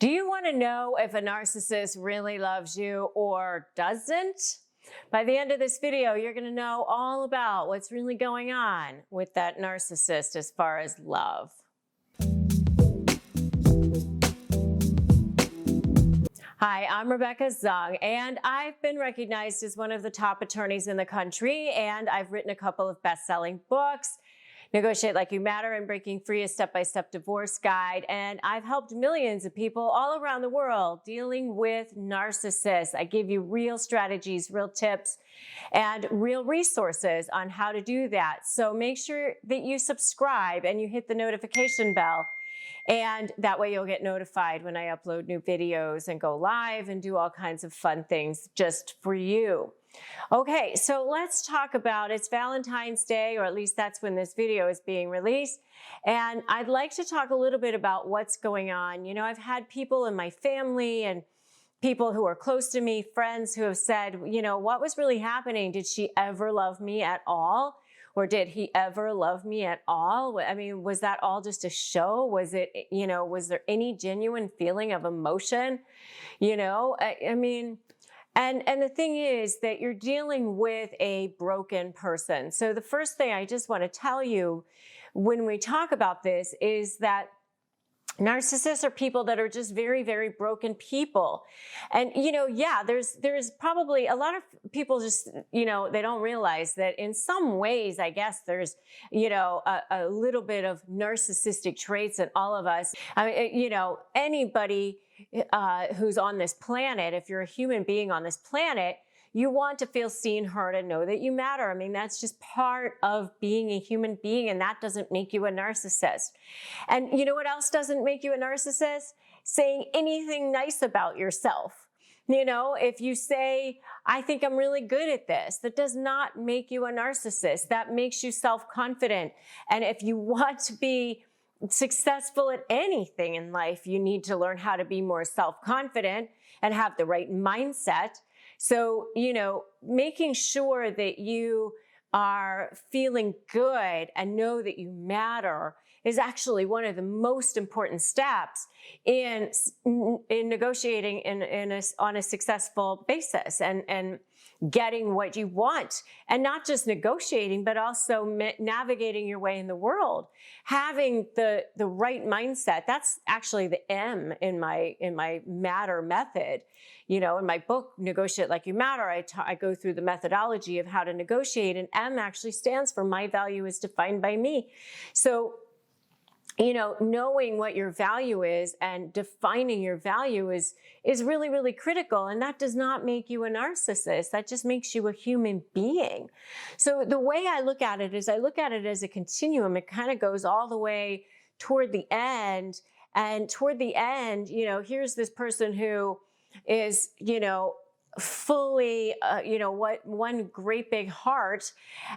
Do you want to know if a narcissist really loves you or doesn't? By the end of this video, you're going to know all about what's really going on with that narcissist as far as love. Hi, I'm Rebecca Zung, and I've been recognized as one of the top attorneys in the country, and I've written a couple of best-selling books, Negotiate Like You Matter and Breaking Free, a step-by-step divorce guide, and I've helped millions of people all around the world dealing with narcissists. I give you real strategies, real tips, and real resources on how to do that. So make sure that you subscribe and you hit the notification bell. And that way you'll get notified when I upload new videos and go live and do all kinds of fun things just for you. Okay, so let's talk about, it's Valentine's Day, or at least that's when this video is being released. And I'd like to talk a little bit about what's going on. You know, I've had people in my family and people who are close to me, friends who have said, you know, what was really happening? Did she ever love me at all? Or did he ever love me at all? I mean, was that all just a show? Was it, you know, was there any genuine feeling of emotion? You know, I mean, and the thing is that you're dealing with a broken person. So the first thing I just want to tell you when we talk about this is that narcissists are people that are just very, very broken people. And, you know, yeah, there's probably a lot of people just, you know, they don't realize that in some ways, I guess there's, you know, a little bit of narcissistic traits in all of us. I mean, you know, anybody who's on this planet, if you're a human being on this planet, you want to feel seen, heard, and know that you matter. I mean, that's just part of being a human being, and that doesn't make you a narcissist. And you know what else doesn't make you a narcissist? Saying anything nice about yourself. You know, if you say, I think I'm really good at this, that does not make you a narcissist. That makes you self-confident. And if you want to be successful at anything in life, you need to learn how to be more self-confident and have the right mindset. So, you know, making sure that you are feeling good and know that you matter is actually one of the most important steps in negotiating on a successful basis and getting what you want, and not just negotiating, but also navigating your way in the world, having the right mindset. That's actually the M in my matter method. You know, in my book, Negotiate Like You Matter, I go through the methodology of how to negotiate, and M actually stands for my value is defined by me. So, you know, knowing what your value is and defining your value is really, really critical. And that does not make you a narcissist. That just makes you a human being. So the way I look at it is I look at it as a continuum. It kind of goes all the way toward the end. And toward the end, you know, here's this person who is, you know, fully, you know, what one great big heart.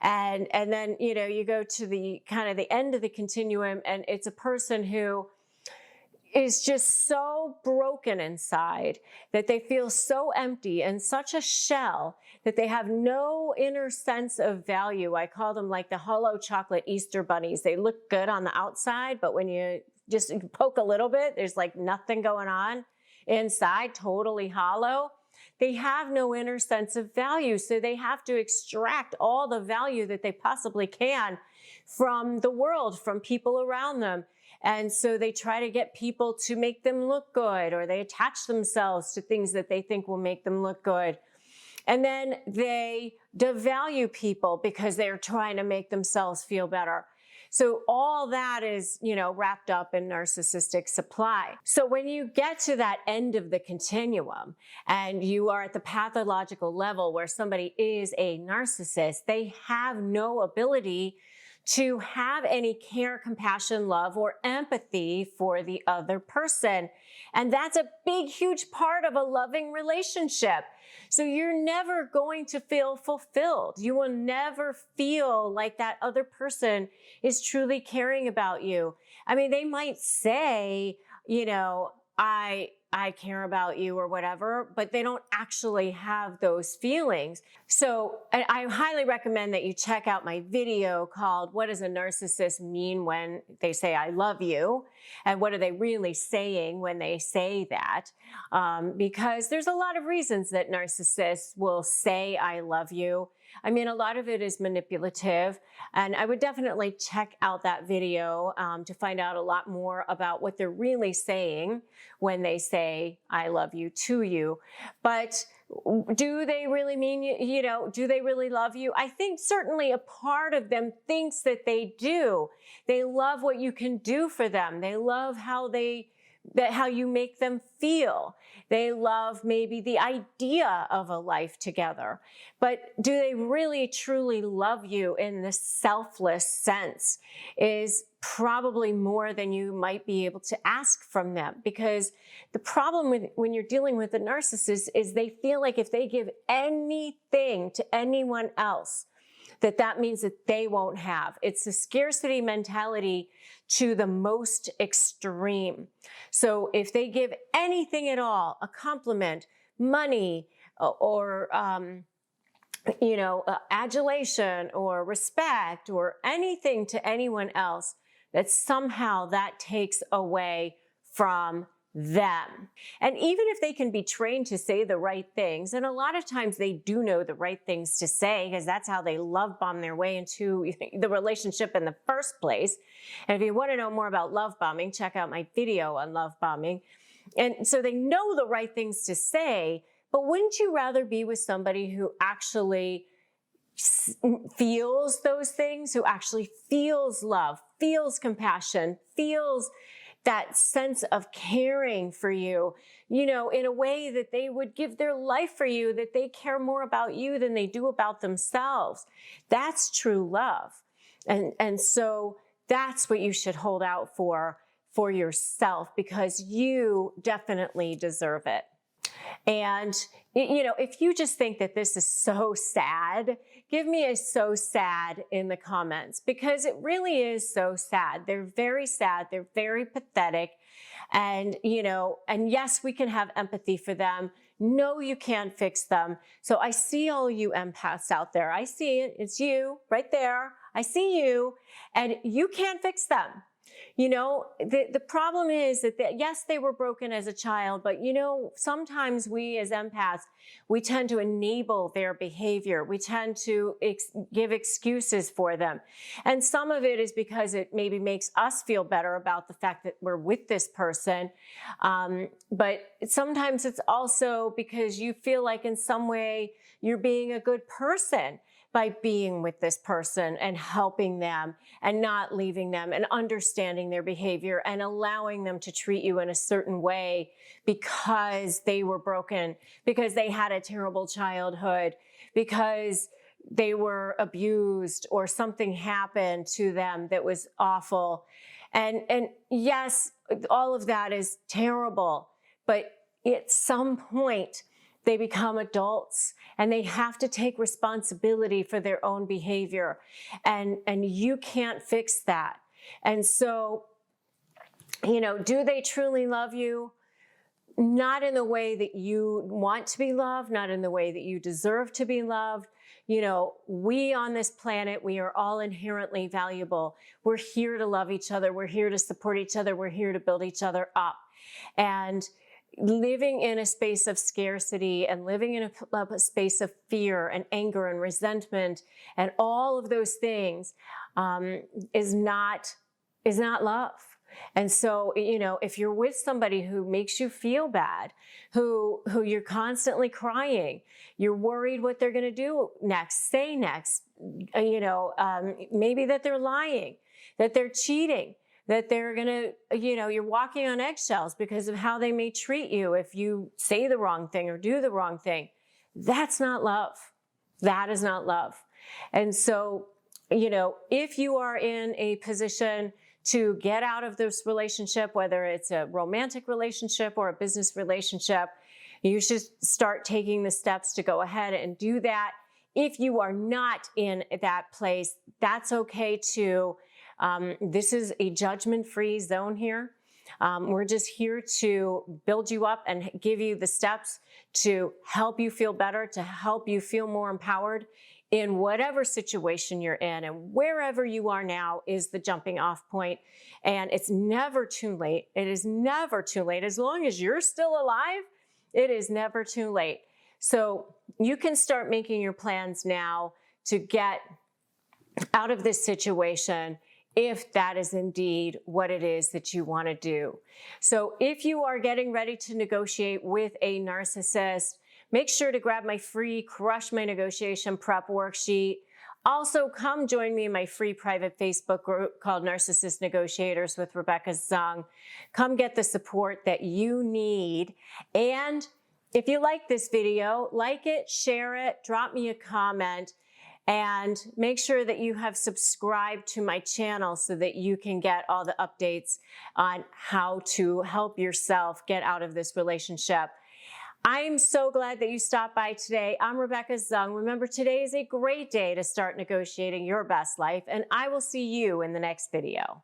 And then, you know, you go to the kind of the end of the continuum, and it's a person who is just so broken inside that they feel so empty and such a shell that they have no inner sense of value. I call them like the hollow chocolate Easter bunnies. They look good on the outside, but when you just poke a little bit, there's like nothing going on inside, totally hollow. They have no inner sense of value, so they have to extract all the value that they possibly can from the world, from people around them. And so they try to get people to make them look good, or they attach themselves to things that they think will make them look good. And then they devalue people because they're trying to make themselves feel better. So all that is, you know, wrapped up in narcissistic supply. So when you get to that end of the continuum and you are at the pathological level where somebody is a narcissist, they have no ability to have any care, compassion, love, or empathy for the other person. And that's a big, huge part of a loving relationship. So you're never going to feel fulfilled. You will never feel like that other person is truly caring about you. I mean, they might say, you know, I I care about you or whatever, but they don't actually have those feelings. So I highly recommend that you check out my video called "What Does a Narcissist Mean When They Say I Love You?" And what are they really saying when they say that? Because there's a lot of reasons that narcissists will say I love you. I mean, a lot of it is manipulative, and I would definitely check out that video to find out a lot more about what they're really saying when they say I love you to you. But do they really mean, do they really love you? I think certainly a part of them thinks that they do. They love what you can do for them. They love how you make them feel. They love maybe the idea of a life together. But do they really truly love you in the selfless sense is probably more than you might be able to ask from them. Because the problem with when you're dealing with a narcissist is they feel like if they give anything to anyone else, that means that they won't have. It's a scarcity mentality to the most extreme. So if they give anything at all, a compliment, money, or adulation or respect or anything to anyone else, that somehow that takes away from them. And even if they can be trained to say the right things, and a lot of times they do know the right things to say because that's how they love bomb their way into the relationship in the first place. And if you want to know more about love bombing, check out my video on love bombing. And so they know the right things to say, but wouldn't you rather be with somebody who actually feels those things, who actually feels love, feels compassion, feels that sense of caring for you, in a way that they would give their life for you, that they care more about you than they do about themselves? That's true love. And so that's what you should hold out for yourself, because you definitely deserve it. And, if you just think that this is so sad, give me a "so sad" in the comments, because it really is so sad. They're very sad. They're very pathetic. And, and yes, we can have empathy for them. No, you can't fix them. So I see all you empaths out there. I see it. It's you right there. I see you, and you can't fix them. The problem is that, yes, they were broken as a child, but, sometimes we as empaths, we tend to enable their behavior. We tend to give excuses for them. And some of it is because it maybe makes us feel better about the fact that we're with this person. But sometimes it's also because you feel like in some way you're being a good person by being with this person and helping them and not leaving them and understanding their behavior and allowing them to treat you in a certain way because they were broken, because they had a terrible childhood, because they were abused or something happened to them that was awful. And yes, all of that is terrible, but at some point, they become adults and they have to take responsibility for their own behavior. And you can't fix that. And so, do they truly love you? Not in the way that you want to be loved, not in the way that you deserve to be loved. We on this planet, we are all inherently valuable. We're here to love each other. We're here to support each other. We're here to build each other up. And living in a space of scarcity and living in a space of fear and anger and resentment and all of those things is not love. And so, if you're with somebody who makes you feel bad, who you're constantly crying, you're worried what they're going to do next, say next, maybe that they're lying, that they're cheating, that they're going to, you're walking on eggshells because of how they may treat you if you say the wrong thing or do the wrong thing. That's not love. That is not love. And so, if you are in a position to get out of this relationship, whether it's a romantic relationship or a business relationship, you should start taking the steps to go ahead and do that. If you are not in that place, that's okay too. This is a judgment-free zone here. We're just here to build you up and give you the steps to help you feel better, to help you feel more empowered in whatever situation you're in. And wherever you are now is the jumping off point. And it's never too late. It is never too late. As long as you're still alive, it is never too late. So you can start making your plans now to get out of this situation if that is indeed what it is that you want to do. So if you are getting ready to negotiate with a narcissist, make sure to grab my free Crush My Negotiation Prep worksheet. Also, come join me in my free private Facebook group called Narcissist Negotiators with Rebecca Zung. Come get the support that you need. And if you like this video, like it, share it, drop me a comment, and make sure that you have subscribed to my channel so that you can get all the updates on how to help yourself get out of this relationship. I'm so glad that you stopped by today. I'm Rebecca Zung. Remember, today is a great day to start negotiating your best life, and I will see you in the next video.